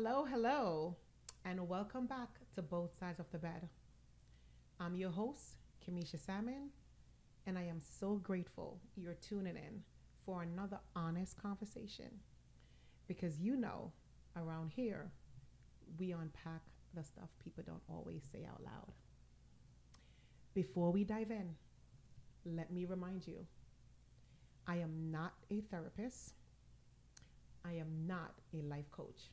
Hello, hello, and welcome back to Both Sides of the Bed. I'm your host, Kamisha Salmon, and I am so grateful you're tuning in for another honest conversation because around here, we unpack the stuff people don't always say out loud. Before we dive in, let me remind you I am not a therapist, I am not a life coach.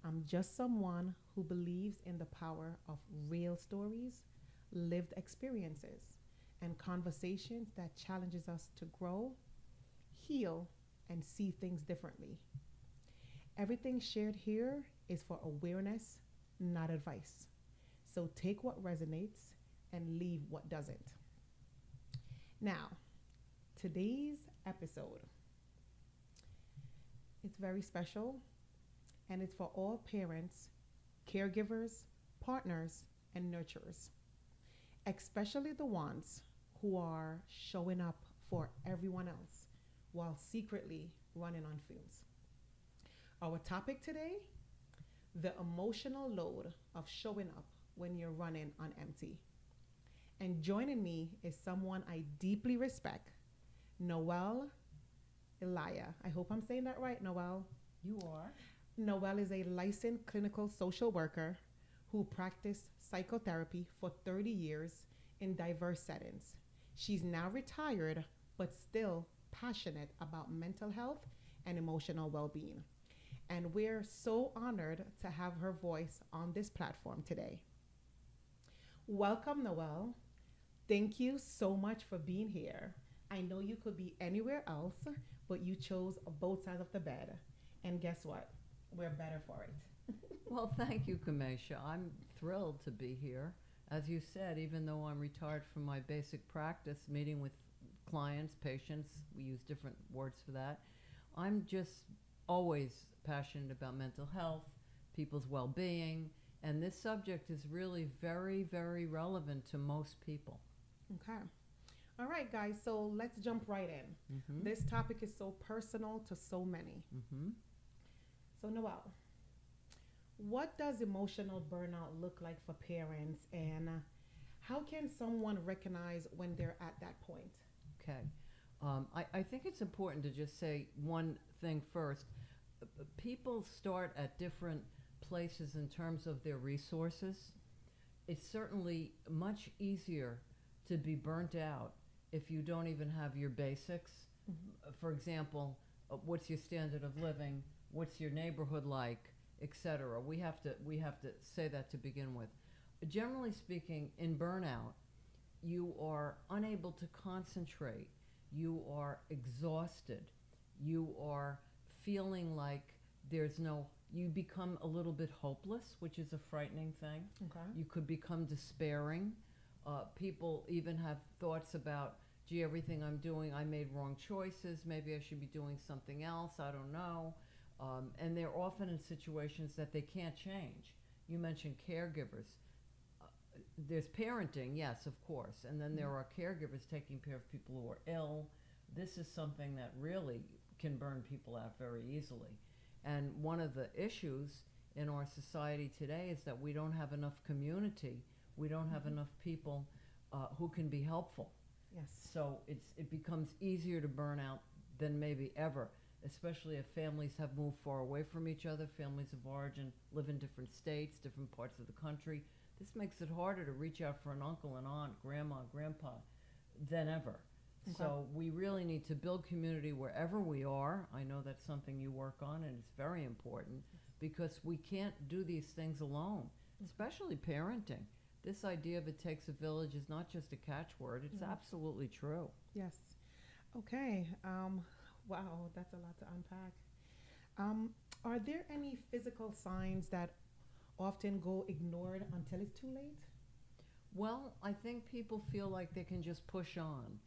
I'm just someone who believes in the power of real stories, lived experiences, and conversations that challenges us to grow, heal, and see things differently. Everything shared here is for awareness, not advice. So take what resonates and leave what doesn't. Now, today's episode is very special and it's for all parents, caregivers, partners, and nurturers, especially the ones who are showing up for everyone else while secretly running on fumes. Our topic today: the emotional load of showing up when you're running on empty. And joining me is someone I deeply respect, Noelle Elia. I hope I'm saying that right, Noelle. You are? Noelle is a licensed clinical social worker who practiced psychotherapy for 30 years in diverse settings. She's now retired, but still passionate about mental health and emotional well being. And we're so honored to have her voice on this platform today. Welcome, Noelle. Thank you so much for being here. I know you could be anywhere else, but you chose both sides of the bed. And guess what? We're better for it. Well, thank you, Kamesha. I'm thrilled to be here. As you said, even though I'm retired from my basic practice, meeting with clients, patients, we use different words for that, I'm just always passionate about mental health, people's well being, and this subject is really very, very relevant to most people. Okay. All right, guys. So let's jump right in. This topic is so personal to so many. Mm-hmm. So, Noelle, what does emotional burnout look like for parents, and how can someone recognize when they're at that point? Okay. I think it's important to just say one thing first. People start at different places in terms of their resources. It's certainly much easier to be burnt out if you don't even have your basics. For example, what's your standard of living? What's your neighborhood like, etc. We have to say that to begin with. Generally speaking, in burnout, you are unable to concentrate. You are exhausted. You are feeling like you become a little bit hopeless, which is a frightening thing. Okay. You could become despairing. People even have thoughts about, gee, everything I'm doing, I made wrong choices. Maybe I should be doing something else. I don't know. And they're often in situations that they can't change. You mentioned caregivers. There's parenting, yes, of course. And then there are caregivers taking care of people who are ill. This is something that really can burn people out very easily. And one of the issues in our society today is that we don't have enough community. We don't have enough people who can be helpful. Yes. So it becomes easier to burn out than maybe ever, especially if families have moved far away from each other, families of origin live in different states, different parts of the country. This makes it harder to reach out for an uncle, an aunt, grandma, grandpa than ever. Okay. So we really need to build community wherever we are. I know that's something you work on, and it's very important because we can't do these things alone, especially parenting. This idea of it takes a village is not just a catchword. It's absolutely true. Yes. Okay. Wow, that's a lot to unpack. Are there any physical signs that often go ignored until it's too late? Well, I think people feel like they can just push on.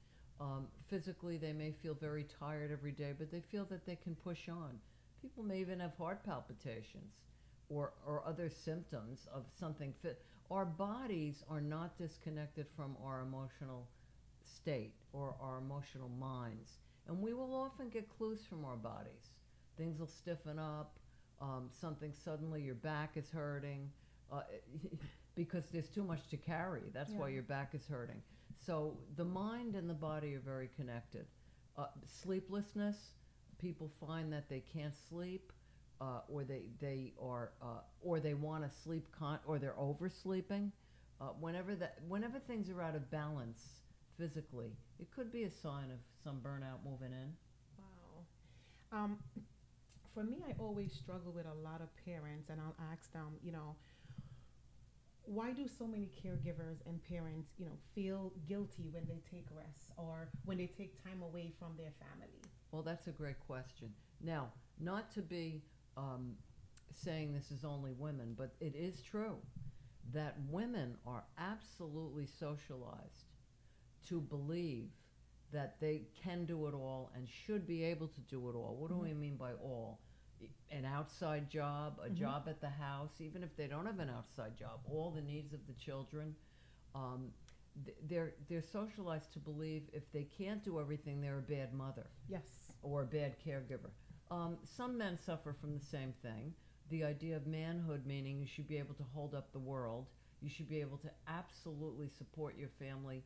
Physically, they may feel very tired every day, but they feel that they can push on. People may even have heart palpitations or other symptoms of something. Our bodies are not disconnected from our emotional state or our emotional minds. And we will often get clues from our bodies. Things will stiffen up. something suddenly your back is hurting, uh, because there's too much to carry. That's why Yeah. your back is hurting. So the mind and the body are very connected. Sleeplessness, people find that they can't sleep, or they want to sleep or they're oversleeping. Whenever things are out of balance physically, it could be a sign of some burnout moving in. Wow. For me, I always struggle with a lot of parents, and I'll ask them, why do so many caregivers and parents, feel guilty when they take rest or when they take time away from their family? Well, that's a great question. Now, not to be saying this is only women, but it is true that women are absolutely socialized to believe that they can do it all and should be able to do it all. What do we mean by all? An outside job, a job at the house, even if they don't have an outside job, all the needs of the children. They're socialized to believe if they can't do everything, they're a bad mother. Yes. Or a bad caregiver. Some men suffer from the same thing. The idea of manhood, meaning you should be able to hold up the world. You should be able to absolutely support your family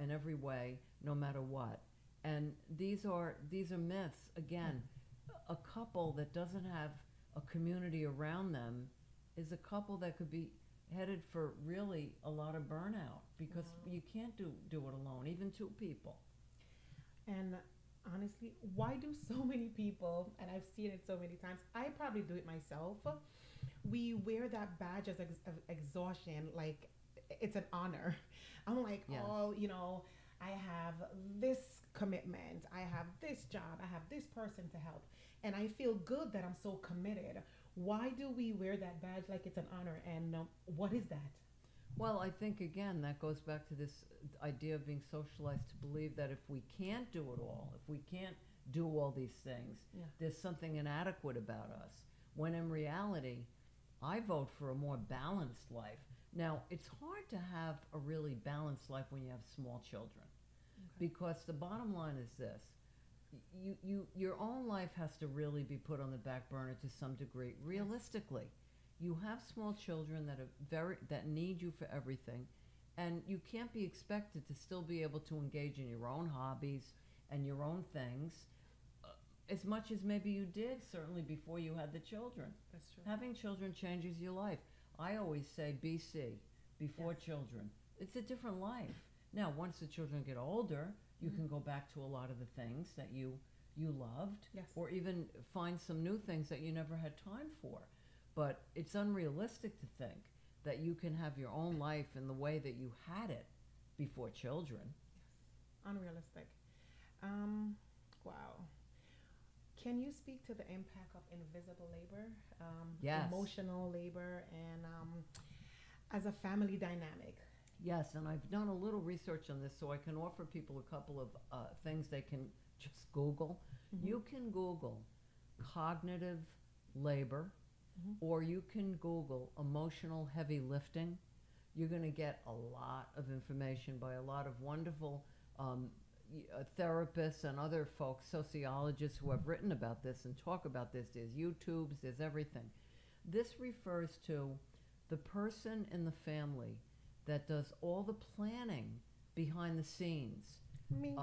in every way, no matter what. And these are myths. Again, a couple that doesn't have a community around them is a couple that could be headed for really a lot of burnout, because you can't do it alone, even two people. And honestly, why do so many people, and I've seen it so many times, I probably do it myself, we wear that badge of exhaustion like it's an honor. I'm like, Yes. oh, I have this commitment, I have this job, I have this person to help, and I feel good that I'm so committed. Why do we wear that badge like it's an honor? And what is that? Well, I think, again, that goes back to this idea of being socialized to believe that if we can't do it all, if we can't do all these things, there's something inadequate about us. When in reality, I vote for a more balanced life. Now, it's hard to have a really balanced life when you have small children, because the bottom line is this. Your own life has to really be put on the back burner to some degree. Realistically, you have small children that need you for everything, and you can't be expected to still be able to engage in your own hobbies and your own things as much as maybe you did, certainly before you had the children. That's true. Having children changes your life. I always say BC, before children. It's a different life. Now, once the children get older, you can go back to a lot of the things that you loved, or even find some new things that you never had time for. But it's unrealistic to think that you can have your own life in the way that you had it before children. Yes, unrealistic. Wow. Can you speak to the impact of invisible labor, Yes. emotional labor, and as a family dynamic? Yes, and I've done a little research on this, so I can offer people a couple of things they can just Google. You can Google cognitive labor, or you can Google emotional heavy lifting. You're going to get a lot of information by a lot of wonderful therapists and other folks, sociologists who have written about this and talk about this. There's YouTubes, there's everything. This refers to the person in the family that does all the planning behind the scenes. Me.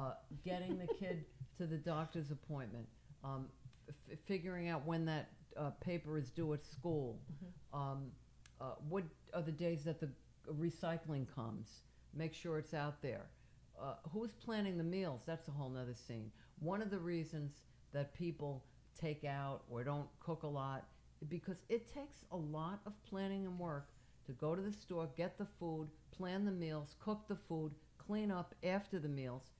Getting the kid to the doctor's appointment, figuring out when that paper is due at school, what are the days that the recycling comes, make sure it's out there. Who's planning the meals? That's a whole nother scene. One of the reasons that people take out or don't cook a lot, because it takes a lot of planning and work to go to the store, get the food, plan the meals, cook the food, clean up after the meals.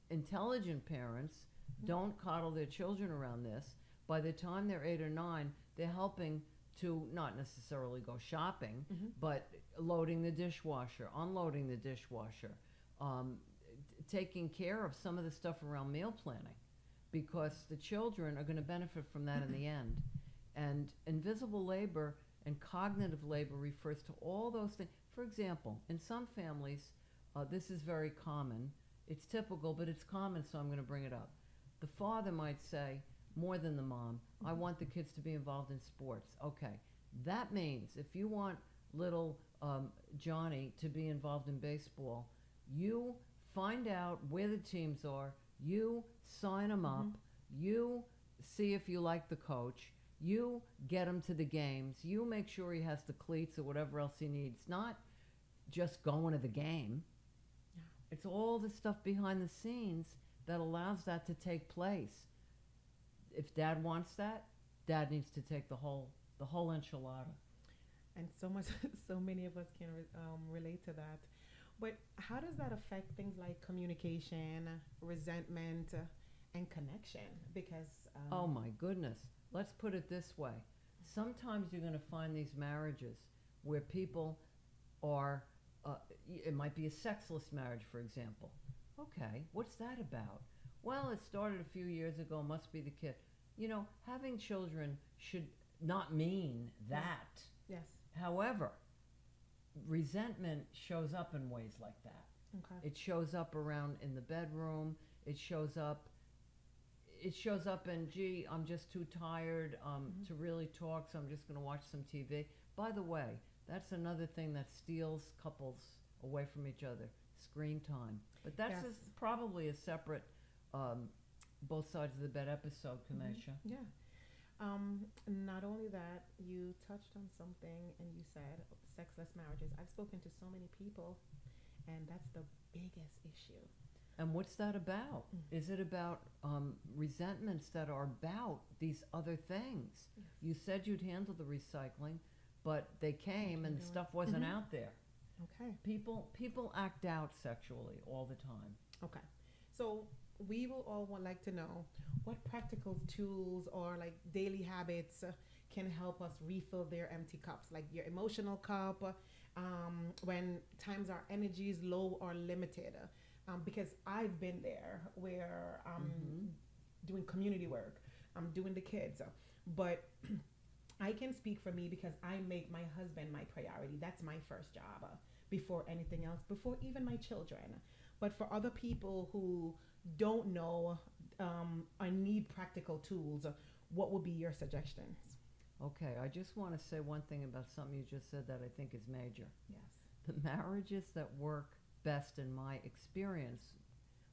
Intelligent parents don't coddle their children around this. By the time they're 8 or 9, they're helping to not necessarily go shopping, but loading the dishwasher, unloading the dishwasher, taking care of some of the stuff around meal planning, because the children are going to benefit from that in the end. And invisible labor and cognitive labor refers to all those things. For example, in some families, this is very common. It's typical, but it's common, so I'm going to bring it up. The father might say, more than the mom. I want the kids to be involved in sports. Okay. That means if you want little Johnny to be involved in baseball, you find out where the teams are, you sign him up, you see if you like the coach, you get him to the games, you make sure he has the cleats or whatever else he needs, not just going to the game. Yeah. It's all the stuff behind the scenes that allows that to take place. If dad wants that, dad needs to take the whole enchilada. And so much, so many of us can relate to that. But how does that affect things like communication, resentment, and connection? Because oh my goodness, let's put it this way. Sometimes you're going to find these marriages where people are, it might be a sexless marriage, for example. Okay, what's that about? Well, it started a few years ago, must be the kid. You know, having children should not mean that. yes, However, resentment shows up in ways like that. okay, It shows up around in the bedroom. It shows up in, gee, I'm just too tired to really talk, so I'm just going to watch some TV. By the way, that's another thing that steals couples away from each other, screen time. But that's Yes. probably a separate both sides of the bed episode, Kamesha. yeah. Not only that, you touched on something and you said sexless marriages. I've spoken to so many people, and that's the biggest issue. And what's that about? Is it about resentments that are about these other things? Yes. You said you'd handle the recycling, but they came and do it. stuff wasn't out there. Okay. People act out sexually all the time. Okay. So we will all like to know what practical tools or like daily habits can help us refill their empty cups, like your emotional cup, when times our energy is low or limited. Because I've been there where I'm doing community work, I'm doing the kids, but I can speak for me because I make my husband my priority. That's my first job before anything else, before even my children. But for other people who don't know or need practical tools, what would be your suggestions? Okay, I just want to say one thing about something you just said that I think is major. Yes. The marriages that work best in my experience,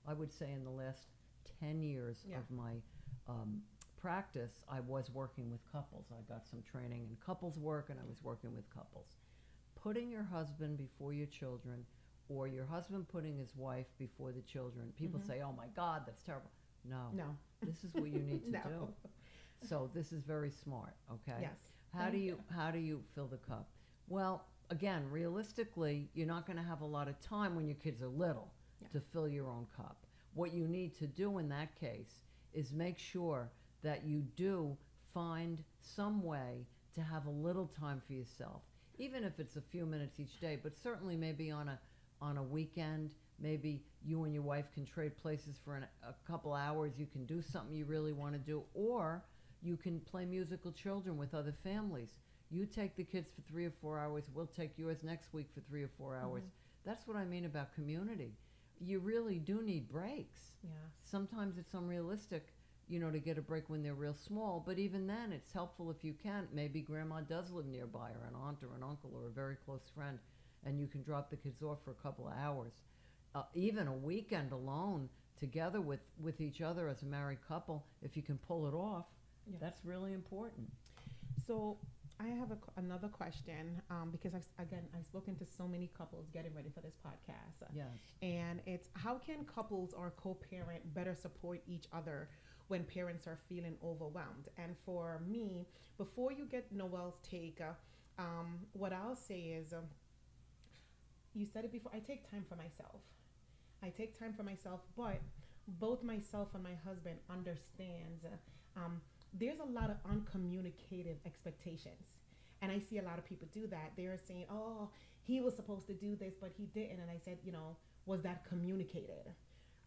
I would say in the last 10 years of my practice, I was working with couples. I got some training in couples work and I was working with couples. Putting your husband before your children, or your husband putting his wife before the children. People say, oh my God, that's terrible. No. This is what you need to do. So this is very smart, okay? Yes. How do you fill the cup? Well, again, realistically, you're not going to have a lot of time when your kids are little to fill your own cup. What you need to do in that case is make sure that you do find some way to have a little time for yourself, even if it's a few minutes each day, but certainly maybe on a weekend, maybe you and your wife can trade places for a couple hours. You can do something you really want to do, or you can play musical children with other families. You take the kids for 3 or 4 hours. We'll take yours next week for 3 or 4 hours. That's what I mean about community. You really do need breaks. Yeah. Sometimes it's unrealistic, to get a break when they're real small. But even then, it's helpful if you can. Maybe grandma does live nearby, or an aunt or an uncle or a very close friend, and you can drop the kids off for a couple of hours. Even a weekend alone together with each other as a married couple, if you can pull it off, that's really important. So I have another question because I've spoken to so many couples getting ready for this podcast. Yes. And it's how can couples or co-parent better support each other when parents are feeling overwhelmed? And for me, before you get Noelle's take, what I'll say is, you said it before, I take time for myself. But both myself and my husband understands there's a lot of uncommunicated expectations. And I see a lot of people do that. They're saying, oh, he was supposed to do this, but he didn't. And I said, was that communicated?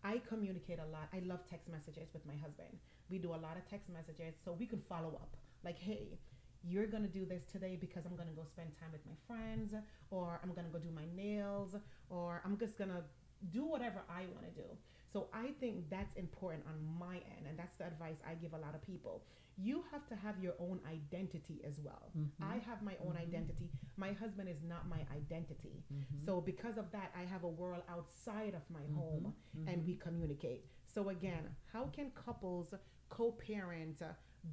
I communicate a lot. I love text messages with my husband. We do a lot of text messages so we can follow up. Like, hey, you're going to do this today because I'm going to go spend time with my friends, or I'm going to go do my nails, or I'm just going to do whatever I want to do. So So I think that's important on my end, and that's the advice I give a lot of people. You have to have your own identity as well. Mm-hmm. I have my own Mm-hmm. identity. My husband is not my identity. Mm-hmm. So because of that, I have a world outside of my Mm-hmm. home, Mm-hmm. and we communicate. So again, how can couples co-parent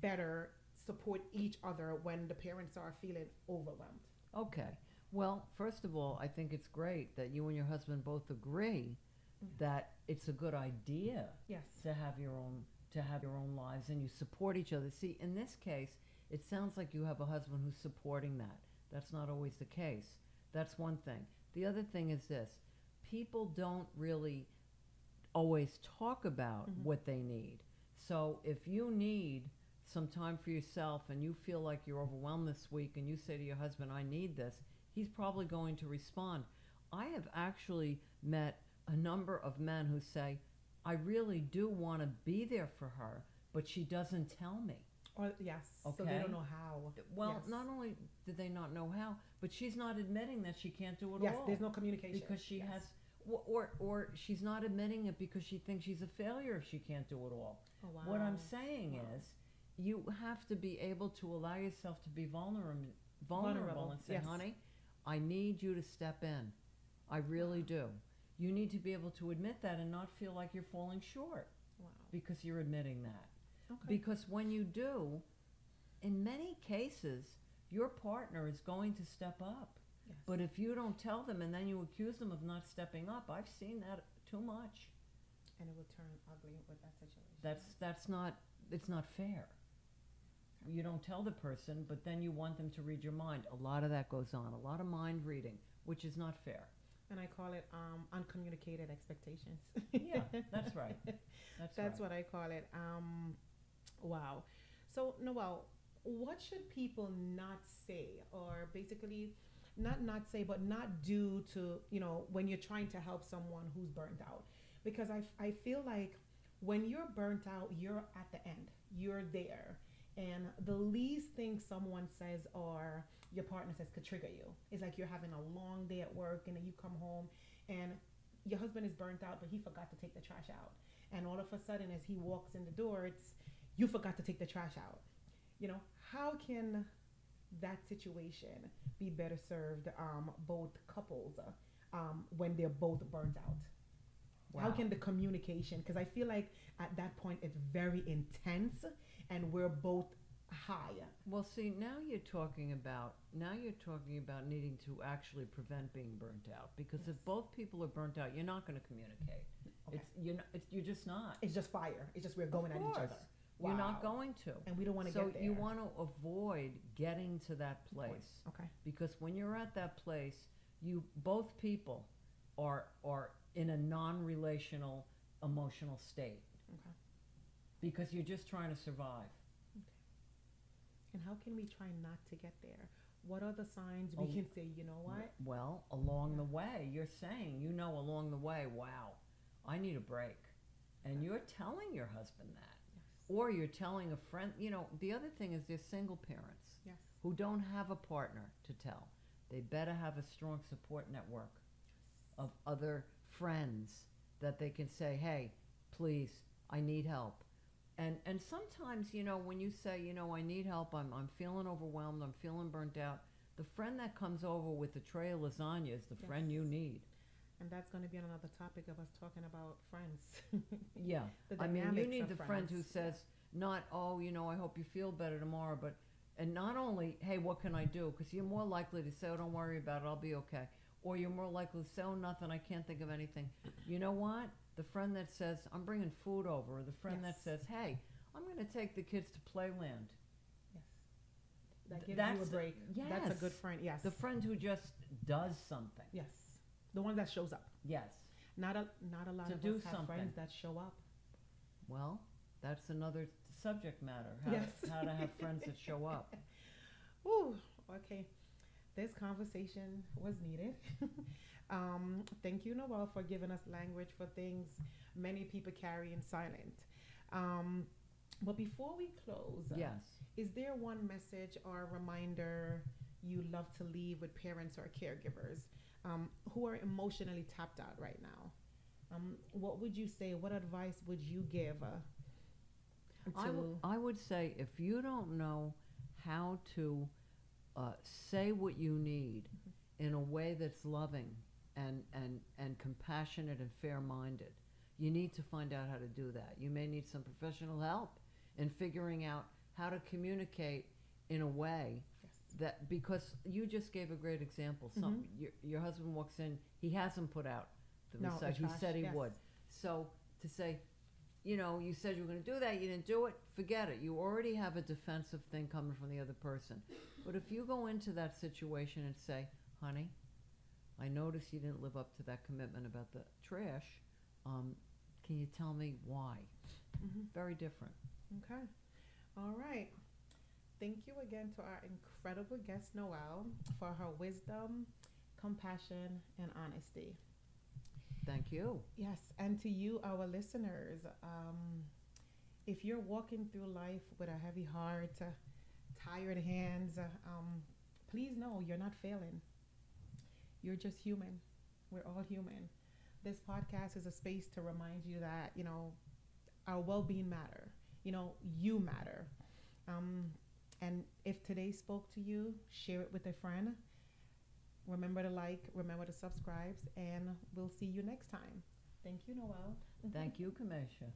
better support each other when the parents are feeling overwhelmed? Okay. Well, first of all, I think it's great that you and your husband both agree that it's a good idea Yes. to have your own lives, and you support each other. See, in this case, it sounds like you have a husband who's supporting that. That's not always the case. That's one thing. The other thing is this: people don't really always talk about what they need. So if you need some time for yourself and you feel like you're overwhelmed this week and you say to your husband, I need this, he's probably going to respond. I have actually met a number of men who say, I really do want to be there for her, but she doesn't tell me. Or yes. So they Okay. don't know how. Well, Yes. not only do they not know how, but she's not admitting that she can't do it Yes, all. there's no communication. Because she Yes. has, or she's not admitting it because she thinks she's a failure if she can't do it all. Oh, wow. What I'm saying Wow. is, you have to be able to allow yourself to be vulnerable and say, yes. honey, I need you to step in. I really do. You need to be able to admit that and not feel like you're falling short Wow. because you're admitting that. Okay. Because when you do, in many cases, your partner is going to step up. Yes. But if you don't tell them and then you accuse them of not stepping up, I've seen that too much. And it will turn ugly with that situation. That's not, it's not fair. You don't tell the person, but then you want them to read your mind. A lot of that goes on, a lot of mind reading, which is not fair. And I call it uncommunicated expectations. Yeah, that's right. That's right. what I call it. Wow. So Noelle, what should people not say, or basically not say, but not do to, when you're trying to help someone who's burnt out? Because I feel like when you're burnt out, you're at the end. You're there. And the least thing someone says or your partner says could trigger you. It's like you're having a long day at work and then you come home and your husband is burnt out, but he forgot to take the trash out. And all of a sudden, as he walks in the door, it's you forgot to take the trash out. How can that situation be better served, both couples, when they're both burnt out? Wow. How can the communication, because I feel like at that point it's very intense and we're both high. Well, see, now you're talking about needing to actually prevent being burnt out, because Yes. if both people are burnt out, you're not going to communicate. Okay. You're just not. It's just fire. It's just we're going at each other. You're not Wow. going to. And we don't want to So get there. you want to avoid getting to that place, Okay. because when you're at that place, both people are in a non-relational emotional state, Okay. because you're just trying to survive. And how can we try not to get there? What are the signs we Oh, can say, you know what? Well, along the way, you're saying, along the way, wow, I need a break. And you're telling your husband that. Yes. Or you're telling a friend. The other thing is there's single parents Yes. who don't have a partner to tell. They better have a strong support network of other friends that they can say, hey, please, I need help. And sometimes, when you say, I need help, I'm feeling overwhelmed, I'm feeling burnt out, the friend that comes over with a tray of lasagna is the Yes. friend you need. And that's going to be another topic of us talking about friends. Yeah. The I mean, you dynamics need of the friend who friends. says, not, I hope you feel better tomorrow, and not only, hey, what can I do? Because you're more likely to say, oh, don't worry about it, I'll be okay. Or you're more likely to say, oh, nothing, I can't think of anything. You know what? The friend that says, I'm bringing food over, or the friend that Yes. says, hey, I'm going to take the kids to Playland. Yes. That gives That's you a break. That's a yes. good friend. Yes. The friend who just does something. Yes. The one that shows up. Yes. Not a lot To of do us have something. friends that show up. Well, that's another subject matter. Yes. How to have friends that show up. Ooh, okay. This conversation was needed. Thank you, Noelle, for giving us language for things many people carry in silence. But before we close, Yes. is there one message or reminder you love to leave with parents or caregivers who are emotionally tapped out right now? What would you say? What advice would you give to? I would say if you don't know how to say what you need in a way that's loving and compassionate and fair-minded, you need to find out how to do that. You may need some professional help in figuring out how to communicate in a way that, because you just gave a great example. Your husband walks in, he hasn't put out the recycle. He said he would. So to say, you know, you said you were going to do that, you didn't do it, forget it. You already have a defensive thing coming from the other person. But if you go into that situation and say, honey, I noticed you didn't live up to that commitment about the trash. Can you tell me why? Very different. Okay. All right. Thank you again to our incredible guest, Noelle, for her wisdom, compassion, and honesty. Thank you. Yes, and to you, our listeners, if you're walking through life with a heavy heart, tired hands, please know you're not failing. You're just human. We're all human. This podcast is a space to remind you that, you know, our well-being matter. You know, you matter. And if today spoke to you, share it with a friend. Remember to like, remember to subscribe, and we'll see you next time. Thank you, Noelle. Thank you, Kamisha.